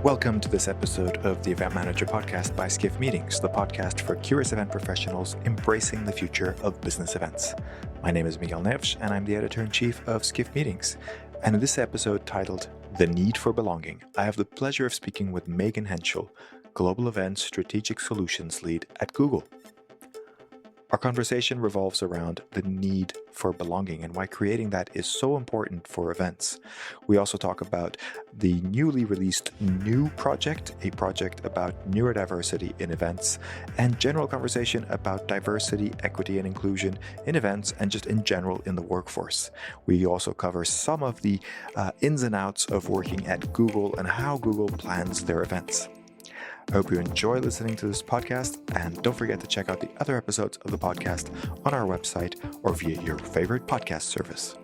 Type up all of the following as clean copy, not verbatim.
Welcome to this episode of the Event Manager Podcast by Skift Meetings, the podcast for curious event professionals embracing the future of business events. My name is Miguel Neves, and I'm the editor-in-chief of Skift Meetings. And in this episode titled The Need for Belonging, I have the pleasure of speaking with Megan Henshall, Global Events Strategic Solutions Lead at Google. Our conversation revolves around the need for belonging and why creating that is so important for events. We also talk about the newly released Nue Project, a project about neurodiversity in events, and general conversation about diversity, equity, and inclusion in events and just in general in the workforce. We also cover some of the ins and outs of working at Google and how Google plans their events. I hope you enjoy listening to this podcast, and don't forget to check out the other episodes of the podcast on our website or via your favorite podcast service.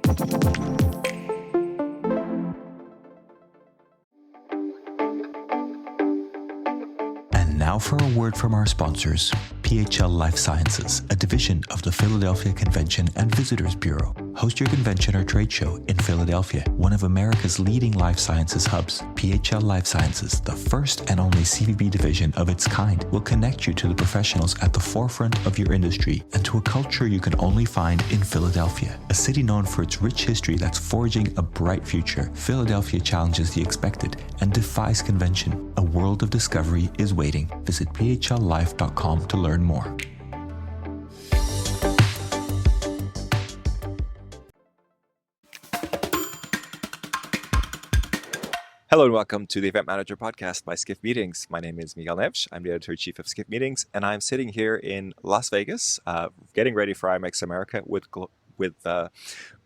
And now for a word from our sponsors, PHL Life Sciences, a division of the Philadelphia Convention and Visitors Bureau. Host your convention or trade show in Philadelphia, one of America's leading life sciences hubs. PHL Life Sciences, the first and only CVB division of its kind, will connect you to the professionals at the forefront of your industry and to a culture you can only find in Philadelphia. A city known for its rich history that's forging a bright future, Philadelphia challenges the expected and defies convention. A world of discovery is waiting. Visit phllife.com to learn more. Hello and welcome to the Event Manager Podcast by Skift Meetings. My name is Miguel Neves. I'm the editor-in-chief of Skift Meetings, and I'm sitting here in Las Vegas, getting ready for IMEX America with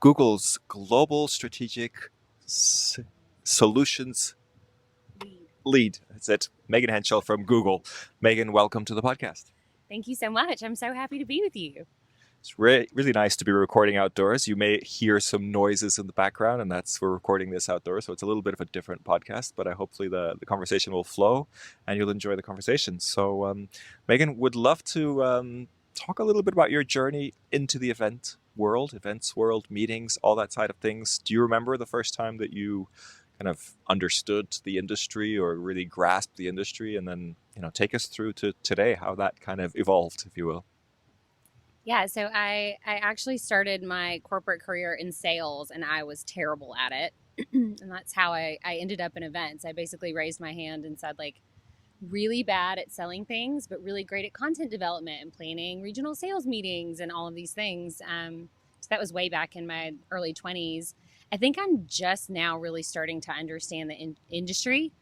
Google's Global Strategic Solutions Lead. That's it. Megan Henshall from Google. Megan, welcome to the podcast. Thank you so much. I'm so happy to be with you. It's really nice to be recording outdoors. You may hear some noises in the background, and we're recording this outdoors, so it's a little bit of a different podcast, but hopefully the conversation will flow and you'll enjoy the conversation. So, Megan, would love to talk a little bit about your journey into the events world, meetings, all that side of things. Do you remember the first time that you kind of understood the industry or really grasped the industry, and then, take us through to today, how that kind of evolved, if you will? Yeah, so I actually started my corporate career in sales, and I was terrible at it. And that's how I ended up in events. I basically raised my hand and said, really bad at selling things, but really great at content development and planning regional sales meetings and all of these things. So that was way back in my early 20s. I think I'm just now really starting to understand the industry,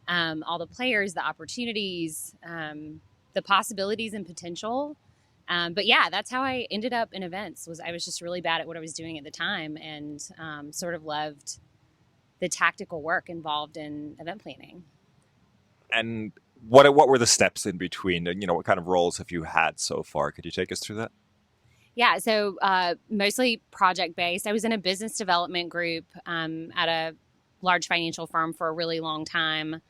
all the players, the opportunities, the possibilities and potential. But yeah, that's how I ended up in events. I was just really bad at what I was doing at the time, and sort of loved the tactical work involved in event planning. And what were the steps in between? What kind of roles have you had so far? Could you take us through that? Yeah, so mostly project-based. I was in a business development group at a large financial firm for a really long time,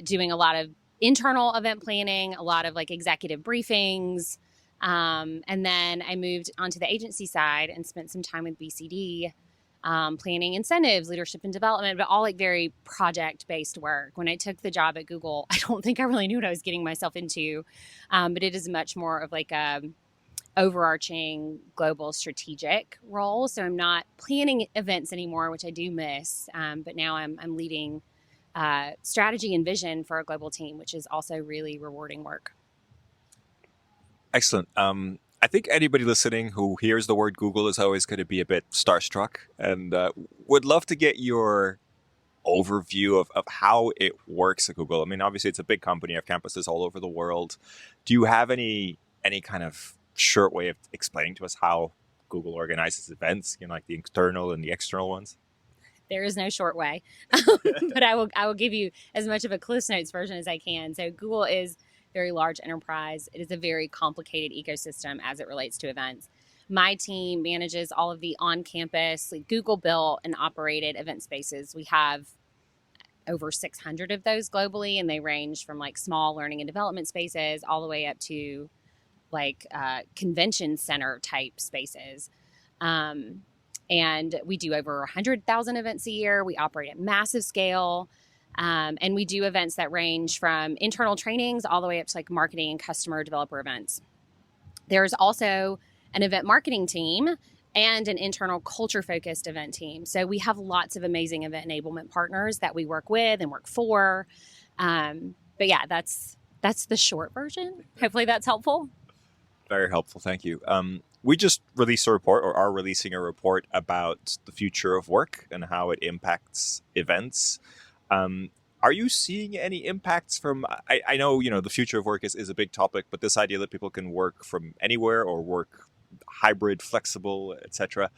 doing a lot of internal event planning, a lot of executive briefings. And then I moved onto the agency side and spent some time with BCD, planning incentives, leadership and development, but all very project-based work. When I took the job at Google, I don't think I really knew what I was getting myself into. But it is much more of a overarching global strategic role. So I'm not planning events anymore, which I do miss. But now I'm leading strategy and vision for a global team, which is also really rewarding work. Excellent. I think anybody listening who hears the word Google is always going to be a bit starstruck, and would love to get your overview of how it works at Google. I mean, obviously it's a big company, you have campuses all over the world. Do you have any kind of short way of explaining to us how Google organizes events, the internal and the external ones? There is no short way, but I will give you as much of a Cliff's Notes version as I can. So Google is a very large enterprise. It is a very complicated ecosystem as it relates to events. My team manages all of the on-campus, Google built and operated event spaces. We have over 600 of those globally, and they range from small learning and development spaces all the way up to convention center type spaces. And we do over 100,000 events a year. We operate at massive scale. And we do events that range from internal trainings all the way up to like marketing and customer developer events. There's also an event marketing team and an internal culture-focused event team. So we have lots of amazing event enablement partners that we work with and work for. But yeah, that's the short version. Hopefully that's helpful. Very helpful. Thank you. We just released a report, or are releasing a report about the future of work and how it impacts events. Are you seeing any impacts from, I know, the future of work is a big topic, but this idea that people can work from anywhere or work hybrid, flexible, etc.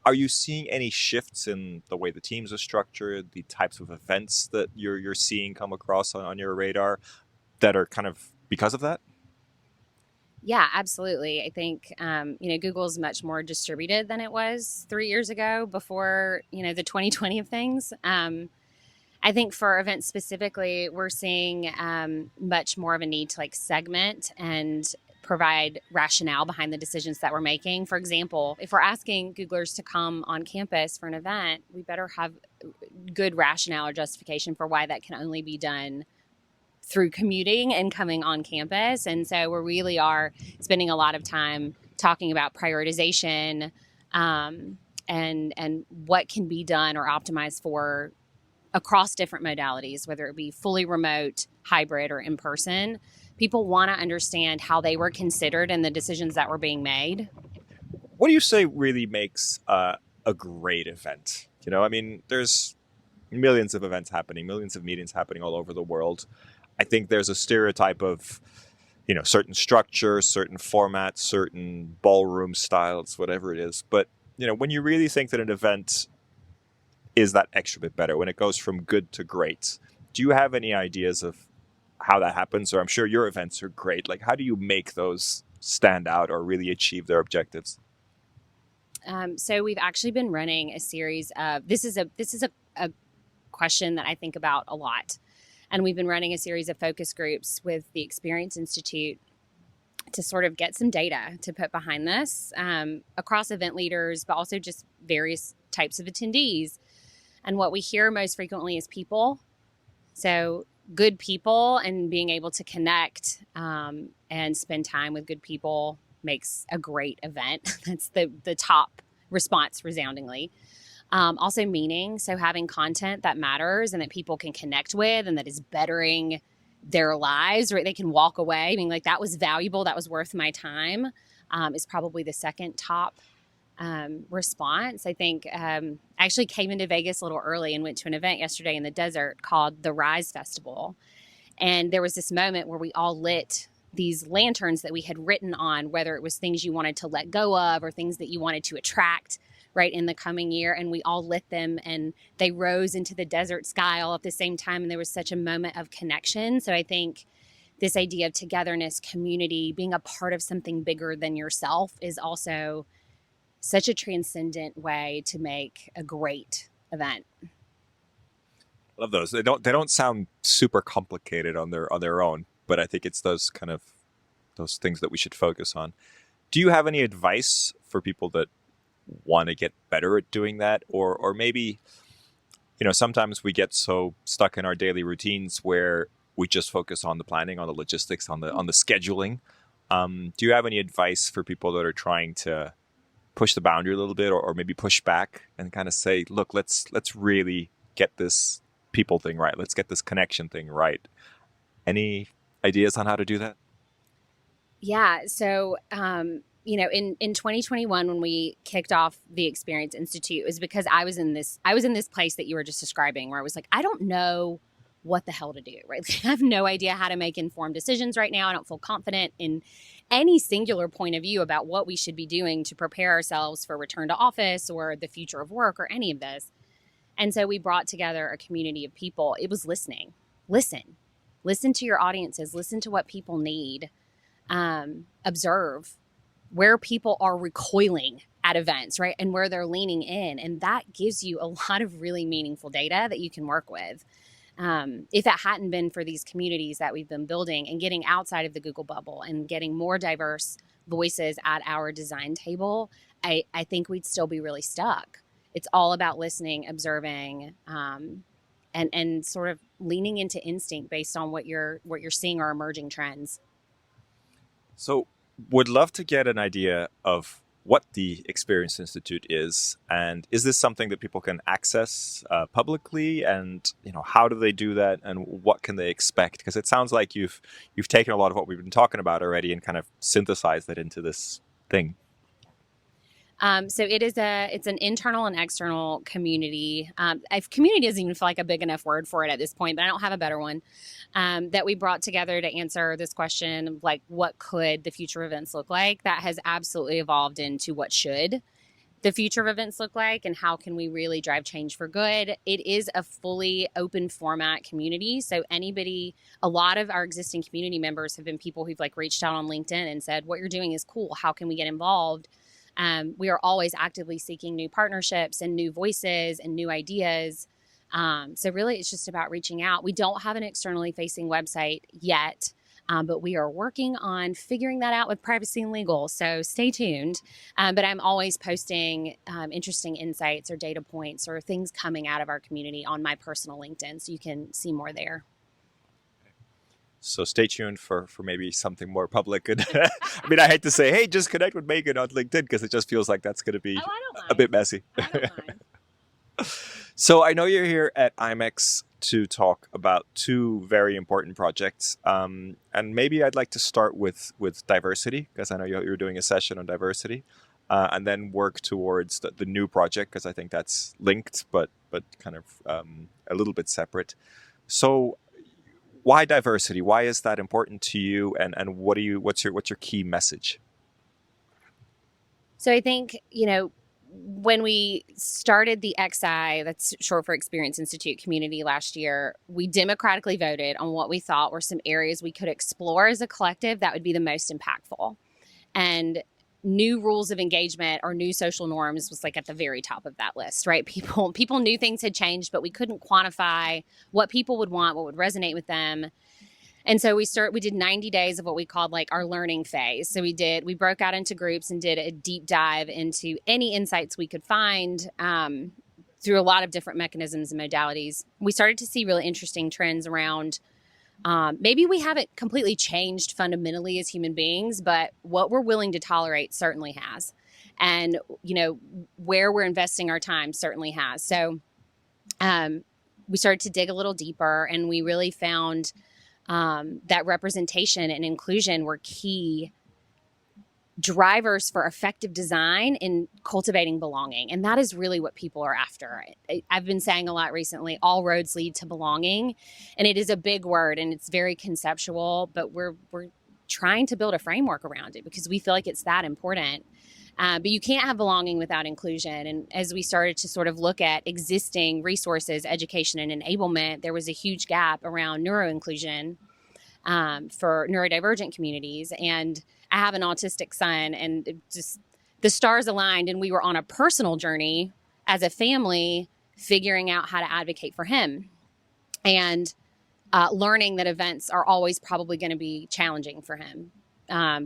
Are you seeing any shifts in the way the teams are structured, the types of events that you're seeing come across on your radar that are kind of because of that? Yeah, absolutely. I think, Google is much more distributed than it was 3 years ago before, the 2020 of things. I think for events specifically, we're seeing much more of a need to like segment and provide rationale behind the decisions that we're making. For example, if we're asking Googlers to come on campus for an event, we better have good rationale or justification for why that can only be done through commuting and coming on campus. And so we really are spending a lot of time talking about prioritization and what can be done or optimized for across different modalities, whether it be fully remote, hybrid, or in person. People want to understand how they were considered in the decisions that were being made. What do you say really makes a great event? There's millions of events happening, millions of meetings happening all over the world. I think there's a stereotype of, certain structures, certain formats, certain ballroom styles, whatever it is. But, when you really think that an event is that extra bit better, when it goes from good to great, do you have any ideas of how that happens? Or I'm sure your events are great. Like, how do you make those stand out or really achieve their objectives? So we've actually been running a series of, this is a question that I think about a lot. And we've been running a series of focus groups with the Experience Institute to sort of get some data to put behind this across event leaders, but also just various types of attendees. And what we hear most frequently is people. So good people and being able to connect and spend time with good people makes a great event. That's the top response resoundingly. Also meaning, so having content that matters and that people can connect with and that is bettering their lives, right? They can walk away being like, that was valuable, that was worth my time, is probably the second top response. I think I actually came into Vegas a little early and went to an event yesterday in the desert called the Rise Festival. And there was this moment where we all lit these lanterns that we had written on, whether it was things you wanted to let go of or things that you wanted to attract right in the coming year. And we all lit them and they rose into the desert sky all at the same time. And there was such a moment of connection. So I think this idea of togetherness, community, being a part of something bigger than yourself is also such a transcendent way to make a great event. Love those. They don't sound super complicated on their own, but I think it's those things that we should focus on. Do you have any advice for people that want to get better at doing that? Or maybe, sometimes we get so stuck in our daily routines where we just focus on the planning, on the logistics, on the scheduling. Do you have any advice for people that are trying to push the boundary a little bit or maybe push back and kind of say, look, let's really get this people thing right. Let's get this connection thing right. Any ideas on how to do that? Yeah. So, in 2021, when we kicked off the Experience Institute, it was because I was in this place that you were just describing where I was like, I don't know what the hell to do, right? I have no idea how to make informed decisions right now. I don't feel confident in any singular point of view about what we should be doing to prepare ourselves for return to office or the future of work or any of this. And so we brought together a community of people. It was listening. Listen to your audiences. Listen to what people need. Observe where people are recoiling at events, right? And where they're leaning in. And that gives you a lot of really meaningful data that you can work with. If it hadn't been for these communities that we've been building and getting outside of the Google bubble and getting more diverse voices at our design table, I think we'd still be really stuck. It's all about listening, observing, and sort of leaning into instinct based on what you're seeing are emerging trends. So, would love to get an idea of what the Experience Institute is, and is this something that people can access publicly? And how do they do that, and what can they expect? Because it sounds like you've taken a lot of what we've been talking about already and kind of synthesized that into this thing. So it's an internal and external community. Community doesn't even feel like a big enough word for it at this point, but I don't have a better one, that we brought together to answer this question, like what could the future of events look like? That has absolutely evolved into what should the future of events look like, and how can we really drive change for good? It is a fully open format community. So a lot of our existing community members have been people who've reached out on LinkedIn and said, what you're doing is cool. How can we get involved? We are always actively seeking new partnerships and new voices and new ideas. So really, it's just about reaching out. We don't have an externally facing website yet, but we are working on figuring that out with privacy and legal. So stay tuned. But I'm always posting interesting insights or data points or things coming out of our community on my personal LinkedIn, so you can see more there. So stay tuned for maybe something more public. And I mean, I hate to say, hey, just connect with Megan on LinkedIn, because it just feels like that's going to be a bit messy. I don't mind. So I know you're here at IMEX to talk about two very important projects. And maybe I'd like to start with diversity, because I know you're doing a session on diversity, and then work towards the Nue Project, because I think that's linked, but kind of a little bit separate. So why diversity? Why is that important to you? And what's your key message? So I think, when we started the XI, that's short for Experience Institute community last year, we democratically voted on what we thought were some areas we could explore as a collective that would be the most impactful. And new rules of engagement or new social norms was at the very top of that list, right? People knew things had changed, but we couldn't quantify what people would want, what would resonate with them. And so we did 90 days of what we called our learning phase. So we broke out into groups and did a deep dive into any insights we could find through a lot of different mechanisms and modalities. We started to see really interesting trends around maybe we haven't completely changed fundamentally as human beings, but what we're willing to tolerate certainly has. And, where we're investing our time certainly has. So we started to dig a little deeper, and we really found that representation and inclusion were key drivers for effective design in cultivating belonging. And that is really what people are after. I've been saying a lot recently, all roads lead to belonging. And it is a big word and it's very conceptual, but we're trying to build a framework around it because we feel like it's that important. But you can't have belonging without inclusion. And as we started to sort of look at existing resources, education and enablement, there was a huge gap around neuroinclusion for neurodivergent communities. And I have an autistic son, and just the stars aligned, and we were on a personal journey as a family figuring out how to advocate for him and learning that events are always probably going to be challenging for him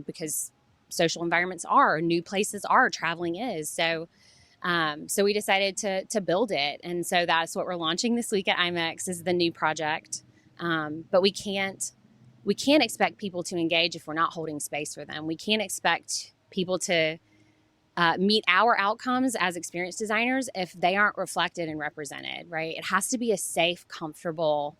because social environments are, new places are, traveling is. So we decided to build it. And so that's what we're launching this week at IMEX is the Nue Project. But we can't expect people to engage if we're not holding space for them. We can't expect people to meet our outcomes as experience designers if they aren't reflected and represented, right? It has to be a safe, comfortable,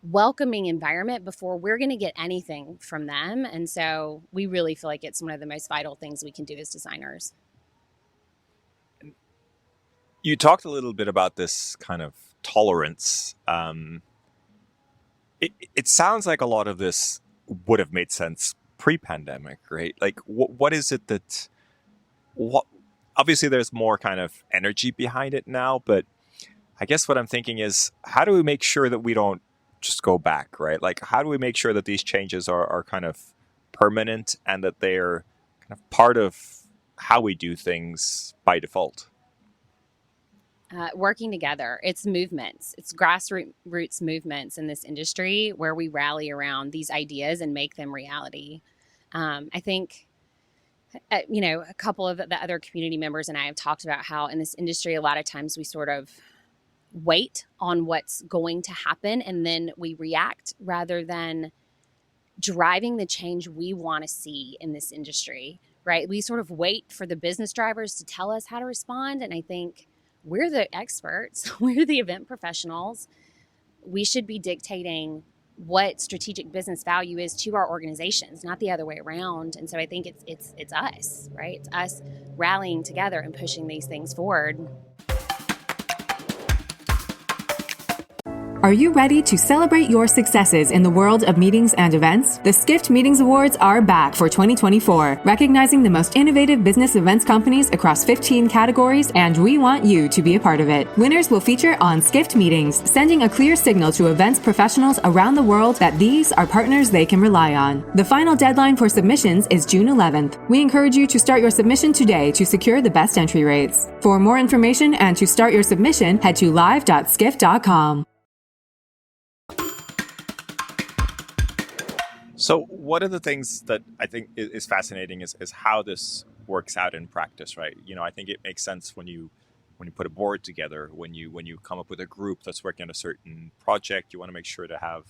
welcoming environment before we're going to get anything from them. And so we really feel like it's one of the most vital things we can do as designers. You talked a little bit about this kind of tolerance. It sounds like a lot of this would have made sense pre-pandemic, right? Like, what is it that... Obviously, there's more kind of energy behind it now, but I guess what I'm thinking is, how do we make sure that we don't just go back, right? Like, how do we make sure that these changes are kind of permanent and that they're kind of part of how we do things by default? Working together. It's movements. It's grassroots movements in this industry where we rally around these ideas and make them reality. I think, a couple of the other community members and I have talked about how in this industry, a lot of times we sort of wait on what's going to happen and then we react rather than driving the change we want to see in this industry, right? We sort of wait for the business drivers to tell us how to respond. And I think we're the experts, we're the event professionals. We should be dictating what strategic business value is to our organizations, not the other way around. And so I think it's us, right? It's us rallying together and pushing these things forward. Are you ready to celebrate your successes in the world of meetings and events? The Skift Meetings Awards are back for 2024, recognizing the most innovative business events companies across 15 categories, and we want you to be a part of it. Winners will feature on Skift Meetings, sending a clear signal to events professionals around the world that these are partners they can rely on. The final deadline for submissions is June 11th. We encourage you to start your submission today to secure the best entry rates. For more information and to start your submission, head to live.skift.com. So one of the things that I think is fascinating is how this works out in practice, right? I think it makes sense when you put a board together, when you come up with a group that's working on a certain project, you want to make sure to have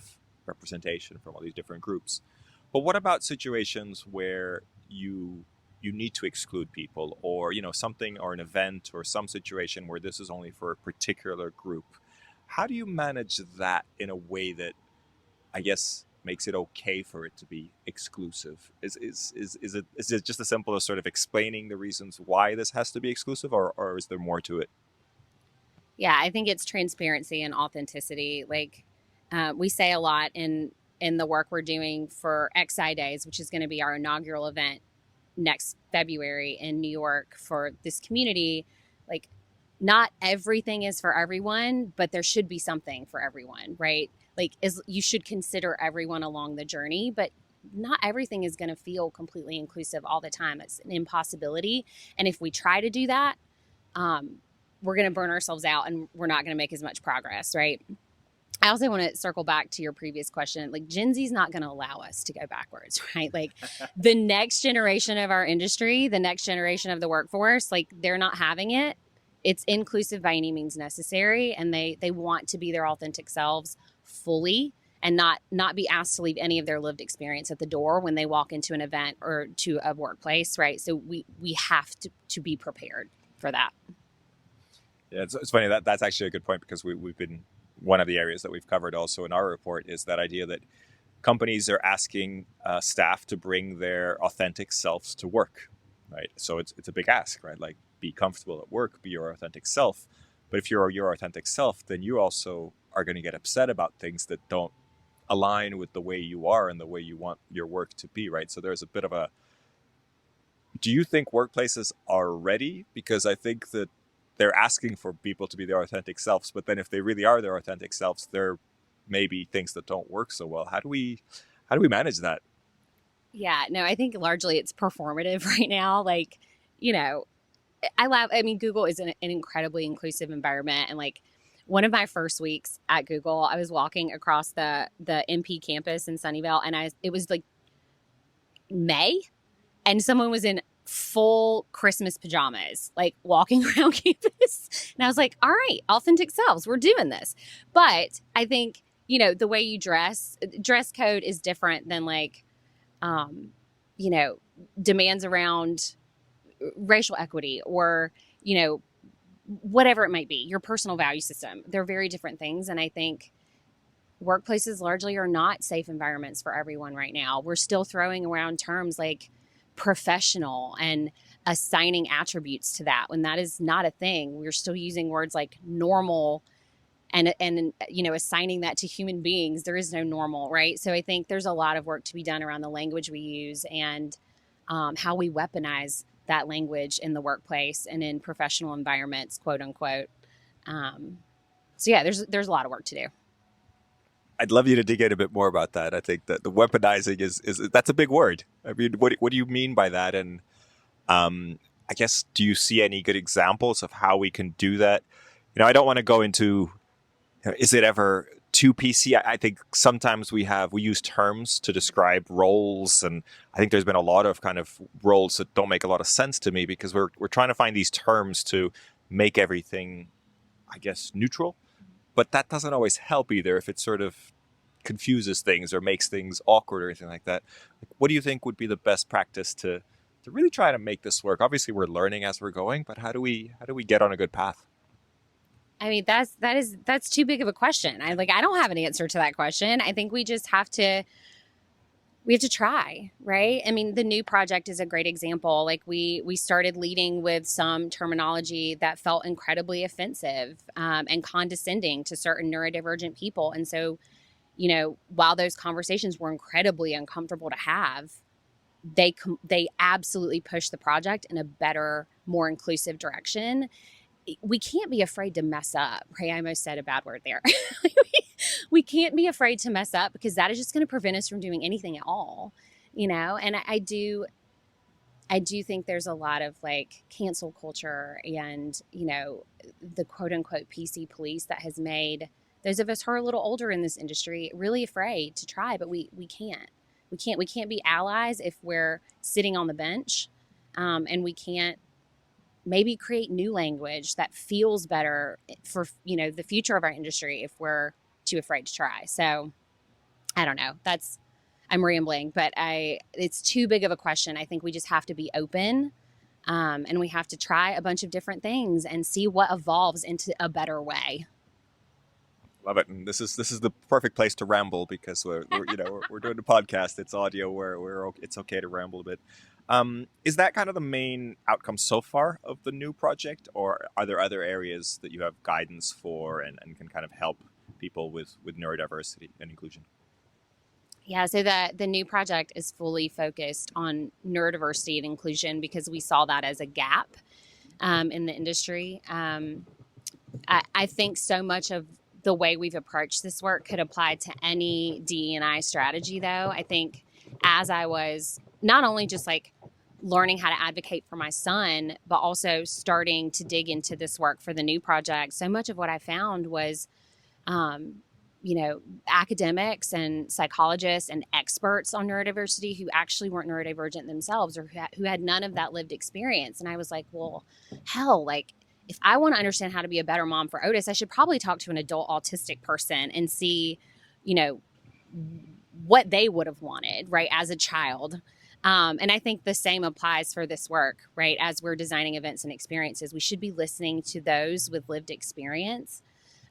representation from all these different groups. But what about situations where you need to exclude people, or something, or an event or some situation where this is only for a particular group? How do you manage that in a way that, I guess, makes it okay for it to be exclusive? Is it just as simple as sort of explaining the reasons why this has to be exclusive, or is there more to it? Yeah, I think it's transparency and authenticity. Like we say a lot in the work we're doing for XI Days, which is going to be our inaugural event next February in New York for this community. Like, not everything is for everyone, but there should be something for everyone, right? Like, you should consider everyone along the journey, but not everything is going to feel completely inclusive all the time. It's an impossibility. And if we try to do that, we're going to burn ourselves out and we're not going to make as much progress, right? I also want to circle back to your previous question. Like, Gen Z is not going to allow us to go backwards, right? Like, the next generation of our industry, the next generation of the workforce, like, they're not having it. It's inclusive by any means necessary, and they want to be their authentic selves fully and not be asked to leave any of their lived experience at the door when they walk into an event or to a workplace, right? So we have to be prepared for that. Yeah, it's funny that's actually a good point, because we've been, one of the areas that we've covered also in our report is that idea that companies are asking staff to bring their authentic selves to work, right? So it's a big ask, right? Like, be comfortable at work, be your authentic self. But if you're your authentic self, then you also are going to get upset about things that don't align with the way you are and the way you want your work to be, right? So there's a bit of a, do you think workplaces are ready? Because I think that they're asking for people to be their authentic selves, but then if they really are their authentic selves, there may be things that don't work so well. How do we manage that? Yeah, no, I think largely it's performative right now. Like, Google is an incredibly inclusive environment. And like, one of my first weeks at Google, I was walking across the MP campus in Sunnyvale, and it was like May, and someone was in full Christmas pajamas, like walking around campus. And I was like, all right, authentic selves, we're doing this. But I think, the way you dress code is different than like, demands around racial equity or, whatever it might be, your personal value system. They're very different things. And I think workplaces largely are not safe environments for everyone right now. We're still throwing around terms like professional and assigning attributes to that when that is not a thing. We're still using words like normal and assigning that to human beings. There is no normal, right? So I think there's a lot of work to be done around the language we use and how we weaponize that language in the workplace and in professional environments, quote unquote. So yeah, there's a lot of work to do. I'd love you to dig in a bit more about that. I think that the weaponizing is that's a big word. I mean, what do you mean by that? And I guess, do you see any good examples of how we can do that? I don't want to go into, is it ever too PC? I think sometimes we use terms to describe roles, and I think there's been a lot of kind of roles that don't make a lot of sense to me because we're trying to find these terms to make everything, I guess, neutral. but that doesn't always help either if it sort of confuses things or makes things awkward or anything like that. What do you think would be the best practice to really try to make this work? Obviously, we're learning as we're going, but how do we get on a good path? I mean, that's too big of a question. I don't have an answer to that question. I think we just have to try, right? I mean, the Nue Project is a great example. Like we started leading with some terminology that felt incredibly offensive and condescending to certain neurodivergent people. And so, while those conversations were incredibly uncomfortable to have, they absolutely pushed the project in a better, more inclusive direction. We can't be afraid to mess up, right? I almost said a bad word there. We can't be afraid to mess up because that is just going to prevent us from doing anything at all, And I do think there's a lot of cancel culture and, the quote unquote PC police that has made those of us who are a little older in this industry really afraid to try, but we can't. We can't be allies if we're sitting on the bench, and we can't maybe create new language that feels better for, the future of our industry if we're too afraid to try. So I don't know. I'm rambling, but it's too big of a question. I think we just have to be open, and we have to try a bunch of different things and see what evolves into a better way. Love it. And this is the perfect place to ramble because we're doing a podcast. It's audio where it's okay to ramble a bit. Is that kind of the main outcome so far of the Nue Project, or are there other areas that you have guidance for and can kind of help people with neurodiversity and inclusion? Yeah, so the Nue Project is fully focused on neurodiversity and inclusion because we saw that as a gap in the industry. I think so much of the way we've approached this work could apply to any DE&I strategy, though. I think as I was not only just learning how to advocate for my son, but also starting to dig into this work for the Nue Project, so much of what I found was, academics and psychologists and experts on neurodiversity who actually weren't neurodivergent themselves or who had none of that lived experience. And I was like, well, hell, if I want to understand how to be a better mom for Otis, I should probably talk to an adult autistic person and see, what they would have wanted, right, as a child. And I think the same applies for this work, right? As we're designing events and experiences, we should be listening to those with lived experience.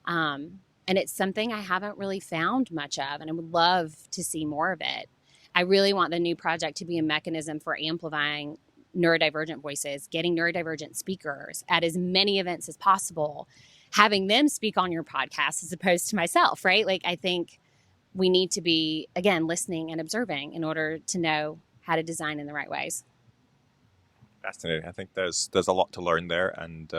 And it's something I haven't really found much of, and I would love to see more of it. I really want the Nue Project to be a mechanism for amplifying neurodivergent voices, getting neurodivergent speakers at as many events as possible, having them speak on your podcast as opposed to myself, right? I think we need to be, again, listening and observing in order to know how to design in the right ways. Fascinating. I think there's a lot to learn there. And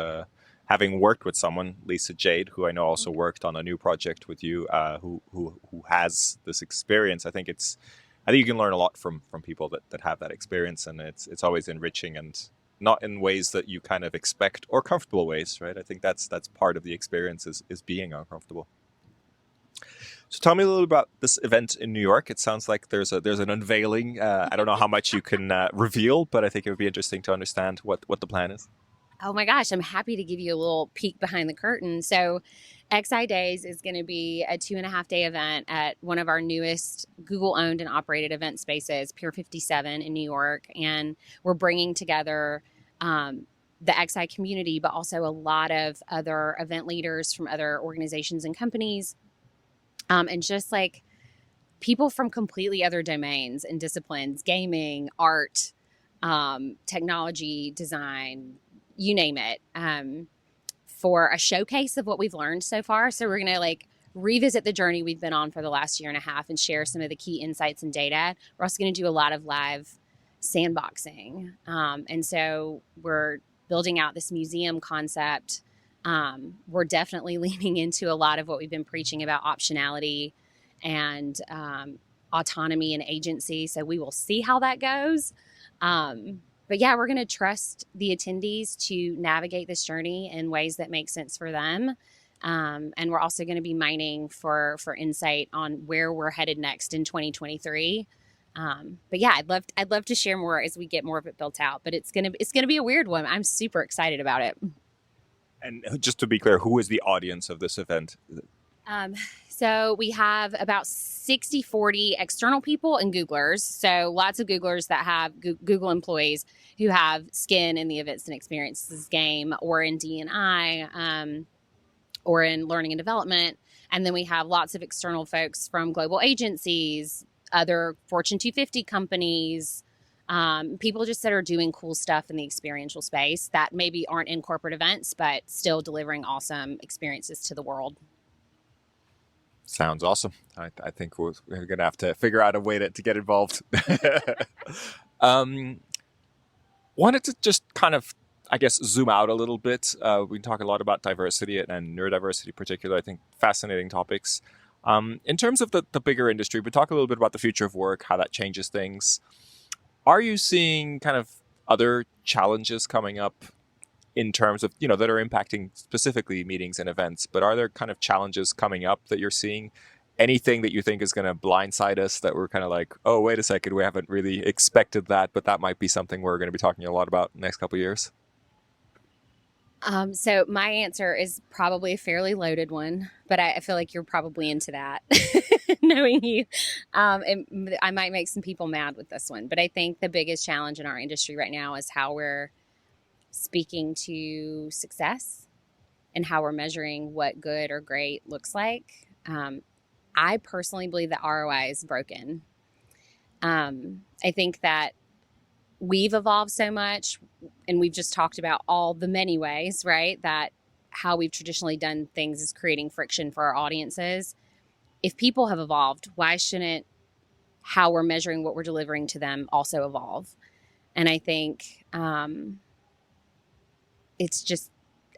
having worked with someone, Lisa Jade, who I know also worked on a Nue Project with you, who has this experience, I think you can learn a lot from people that have that experience, and it's always enriching and not in ways that you kind of expect or comfortable ways, right? I think that's part of the experience is being uncomfortable. So tell me a little about this event in New York. It sounds like there's an unveiling. I don't know how much you can reveal, but I think it would be interesting to understand what the plan is. Oh my gosh, I'm happy to give you a little peek behind the curtain. So XI Days is going to be a 2.5-day event at one of our newest Google-owned and operated event spaces, Pier 57 in New York. And we're bringing together the XI community, but also a lot of other event leaders from other organizations and companies. And just people from completely other domains and disciplines, gaming, art, technology, design, you name it, for a showcase of what we've learned so far. So we're going to revisit the journey we've been on for the last year and a half and share some of the key insights and data. We're also going to do a lot of live sandboxing. And so we're building out this museum concept. We're definitely leaning into a lot of what we've been preaching about optionality and autonomy and agency. So we will see how that goes. But yeah, we're going to trust the attendees to navigate this journey in ways that make sense for them. And we're also going to be mining for insight on where we're headed next in 2023. But yeah, I'd love to share more as we get more of it built out, but it's going to be a weird one. I'm super excited about it. And just to be clear, who is the audience of this event? So we have about 60-40 external people and Googlers. So lots of Googlers that have Google employees who have skin in the events and experiences game, or in D&I, or in learning and development. And then we have lots of external folks from global agencies, other Fortune 250 companies, people just that are doing cool stuff in the experiential space that maybe aren't in corporate events, but still delivering awesome experiences to the world. Sounds awesome. I think we're going to have to figure out a way to get involved. Wanted to just kind of, I guess, zoom out a little bit. We talk a lot about diversity and neurodiversity particularly. I think fascinating topics. In terms of the bigger industry, we talk a little bit about the future of work, how that changes things. Are you seeing kind of other challenges coming up in terms of, that are impacting specifically meetings and events, but are there kind of challenges coming up that you're seeing? Anything that you think is going to blindside us that we're kind of like, oh, wait a second, we haven't really expected that, but that might be something we're going to be talking a lot about in the next couple of years? So my answer is probably a fairly loaded one, but I feel like you're probably into that, knowing you. I might make some people mad with this one, but I think the biggest challenge in our industry right now is how we're speaking to success and how we're measuring what good or great looks like. I personally believe that ROI is broken. I think that we've evolved so much, and we've just talked about all the many ways, right, that how we've traditionally done things is creating friction for our audiences. If people have evolved, why shouldn't how we're measuring what we're delivering to them also evolve? And I think it's just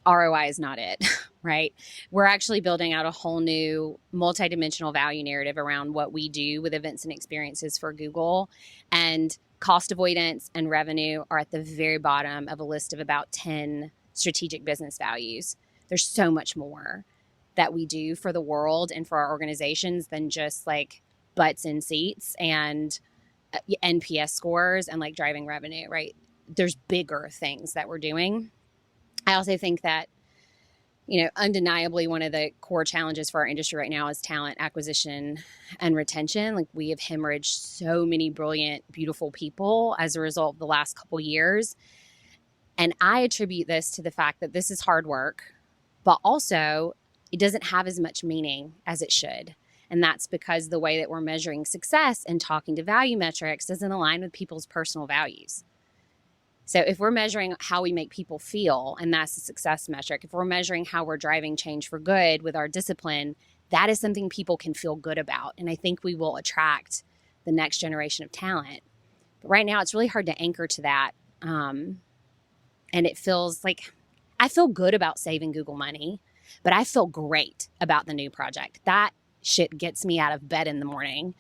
ROI is not it, right? We're actually building out a whole new multidimensional value narrative around what we do with events and experiences for Google. And cost avoidance and revenue are at the very bottom of a list of about 10 strategic business values. There's so much more that we do for the world and for our organizations than just like butts in seats and NPS scores and like driving revenue, right? There's bigger things that we're doing. I also think that, undeniably one of the core challenges for our industry right now is talent acquisition and retention. Like, we have hemorrhaged so many brilliant, beautiful people as a result of the last couple years. And I attribute this to the fact that this is hard work, but also it doesn't have as much meaning as it should. And that's because the way that we're measuring success and talking to value metrics doesn't align with people's personal values. So if we're measuring how we make people feel, and that's a success metric, if we're measuring how we're driving change for good with our discipline, that is something people can feel good about. And I think we will attract the next generation of talent. But right now, it's really hard to anchor to that. And it feels like I feel good about saving Google money, but I feel great about the Nue Project. That shit gets me out of bed in the morning.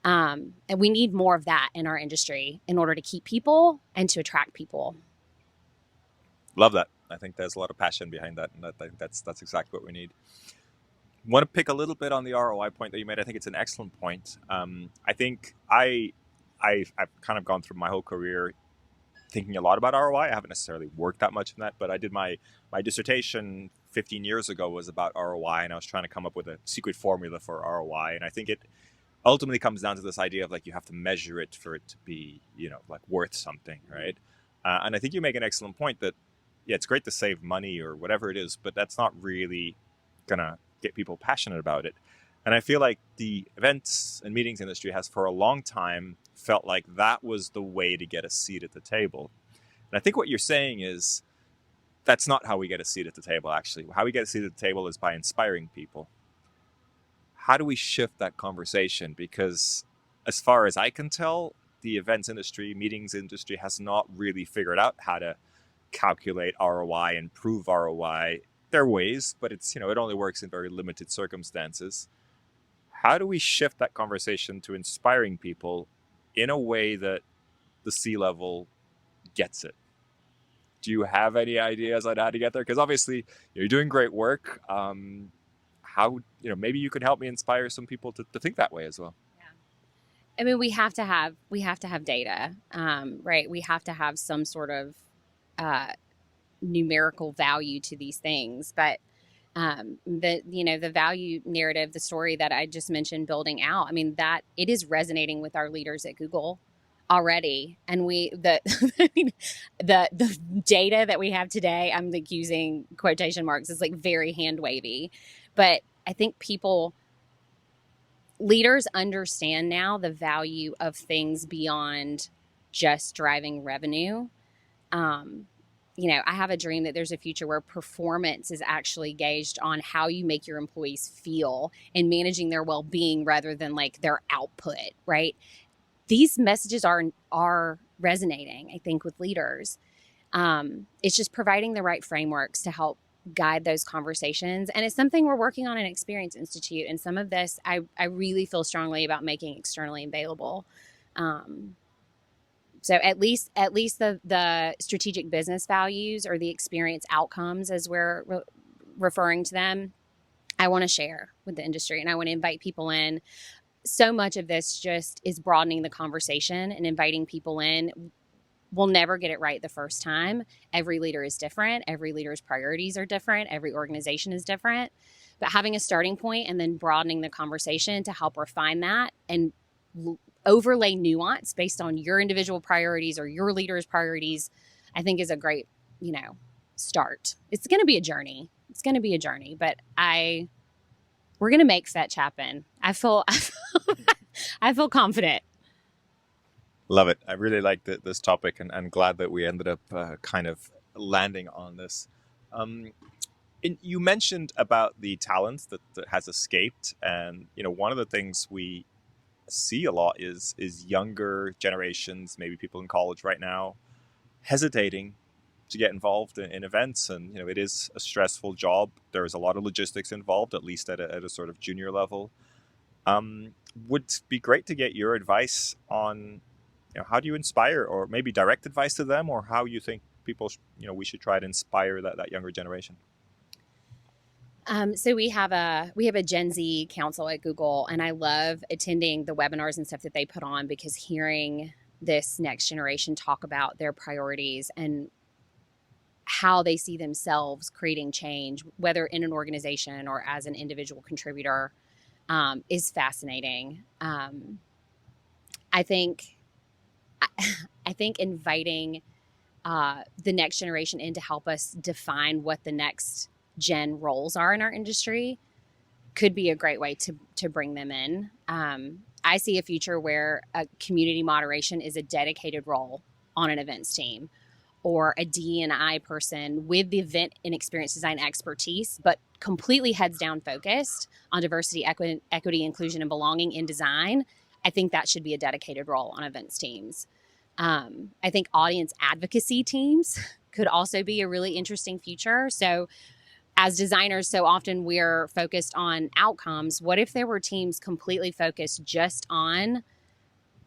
And we need more of that in our industry in order to keep people and to attract people. Love that. I think there's a lot of passion behind that, and I think that's exactly what we need. Want to pick a little bit on the ROI point that you made. I think it's an excellent point. I think I've kind of gone through my whole career thinking a lot about ROI. I haven't necessarily worked that much in that, but I did my dissertation 15 years ago was about ROI, and I was trying to come up with a secret formula for ROI. And I think it ultimately comes down to this idea of like you have to measure it for it to be, like worth something, right? And I think you make an excellent point that, yeah, it's great to save money or whatever it is, but that's not really gonna get people passionate about it. And I feel like the events and meetings industry has for a long time felt like that was the way to get a seat at the table. And I think what you're saying is that's not how we get a seat at the table, actually. How we get a seat at the table is by inspiring people. How do we shift that conversation? Because as far as I can tell, the events industry, meetings industry has not really figured out how to calculate ROI and prove ROI. There are ways, but it's, it only works in very limited circumstances. How do we shift that conversation to inspiring people in a way that the C-level gets it? Do you have any ideas on how to get there? Because obviously you're doing great work. How, maybe you could help me inspire some people to think that way as well. Yeah. I mean, we have to have data, right? We have to have some sort of numerical value to these things. But The value narrative, the story that I just mentioned building out, I mean, that it is resonating with our leaders at Google already. And the data that we have today, I'm like using quotation marks, is like very hand wavy, but I think leaders understand now the value of things beyond just driving revenue. I have a dream that there's a future where performance is actually gauged on how you make your employees feel and managing their well-being rather than like their output, right? These messages are resonating, I think, with leaders. It's just providing the right frameworks to help guide those conversations. And it's something we're working on in Experience Institute. And some of this, I really feel strongly about making externally available. So at least the strategic business values or the experience outcomes, as we're referring to them, I want to share with the industry and I want to invite people in. So much of this just is broadening the conversation and inviting people in. We'll never get it right the first time. Every leader is different. Every leader's priorities are different. Every organization is different. But having a starting point and then broadening the conversation to help refine that and overlay nuance based on your individual priorities or your leader's priorities, I think is a great, start. It's going to be a journey. But we're going to make fetch happen. I feel confident. Love it. I really like this topic, and I'm glad that we ended up kind of landing on this. You mentioned about the talent that has escaped, and one of the things we see a lot is younger generations, maybe people in college right now, hesitating to get involved in events, and it is a stressful job. There is a lot of logistics involved, at least at a sort of junior level. Would be great to get your advice on how do you inspire, or maybe direct advice to them, or how you think people, we should try to inspire that younger generation. So we have a Gen Z council at Google, and I love attending the webinars and stuff that they put on, because hearing this next generation talk about their priorities and how they see themselves creating change, whether in an organization or as an individual contributor, is fascinating. I think inviting the next generation in to help us define what the next gen roles are in our industry could be a great way to bring them in. I see a future where a community moderation is a dedicated role on an events team, or a D&I person with the event and experience design expertise, but completely heads down focused on diversity, equity, inclusion, and belonging in design. I think that should be a dedicated role on events teams. I think audience advocacy teams could also be a really interesting future. So as designers, so often we're focused on outcomes. What if there were teams completely focused just on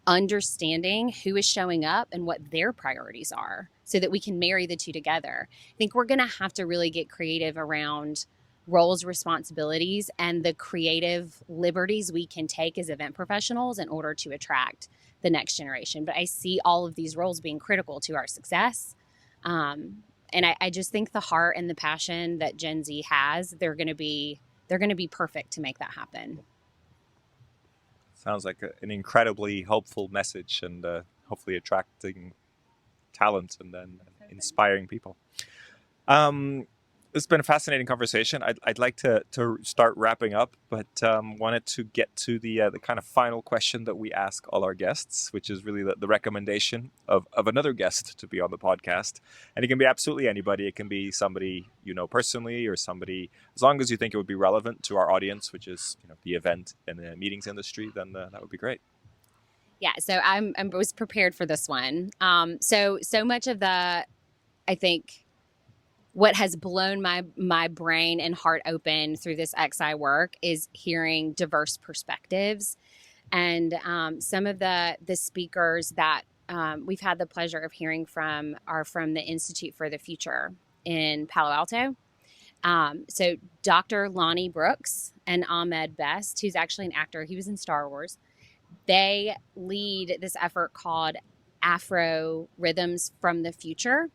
understanding who is showing up and what their priorities are, so that we can marry the two together? I think we're going to have to really get creative around roles, responsibilities, and the creative liberties we can take as event professionals in order to attract the next generation. But I see all of these roles being critical to our success. And I just think the heart and the passion that Gen Z has, they're going to be perfect to make that happen. Sounds like an incredibly hopeful message, and hopefully attracting talent and then inspiring people. It's been a fascinating conversation. I'd like to start wrapping up, but wanted to get to the kind of final question that we ask all our guests, which is really the recommendation of another guest to be on the podcast. And it can be absolutely anybody. It can be somebody you know personally, or somebody, as long as you think it would be relevant to our audience, which is the event and the meetings industry, then that would be great. Yeah, so I was prepared for this one. So much of I think, what has blown my brain and heart open through this XI work is hearing diverse perspectives. And some of the speakers that we've had the pleasure of hearing from are from the Institute for the Future in Palo Alto. So Dr. Lonnie Brooks and Ahmed Best, who's actually an actor, he was in Star Wars. They lead this effort called Afro Rhythms from the Future.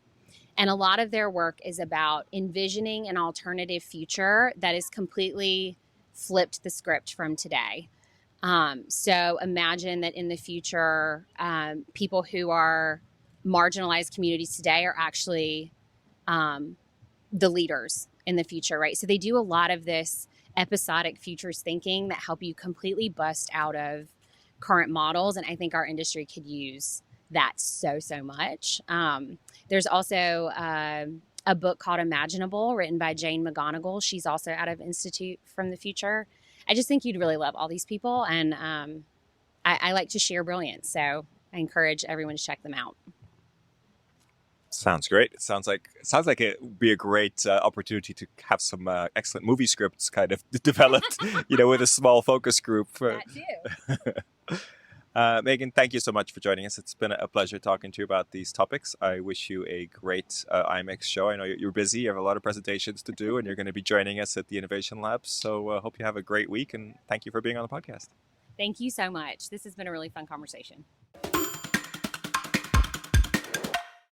And a lot of their work is about envisioning an alternative future that is completely flipped the script from today. So imagine that in the future, people who are marginalized communities today are actually the leaders in the future, right? So they do a lot of this episodic futures thinking that help you completely bust out of current models. And I think our industry could use that so much. There's also a book called Imaginable, written by Jane McGonigal. She's also out of Institute from the Future. I just think you'd really love all these people. And I like to share brilliance. So I encourage everyone to check them out. Sounds great. It sounds like it would be a great opportunity to have some excellent movie scripts kind of developed, with a small focus group. That too. Megan, thank you so much for joining us. It's been a pleasure talking to you about these topics. I wish you a great IMEX show. I know you're busy. You have a lot of presentations to do, and you're going to be joining us at the Innovation Labs. So I hope you have a great week, and thank you for being on the podcast. Thank you so much. This has been a really fun conversation.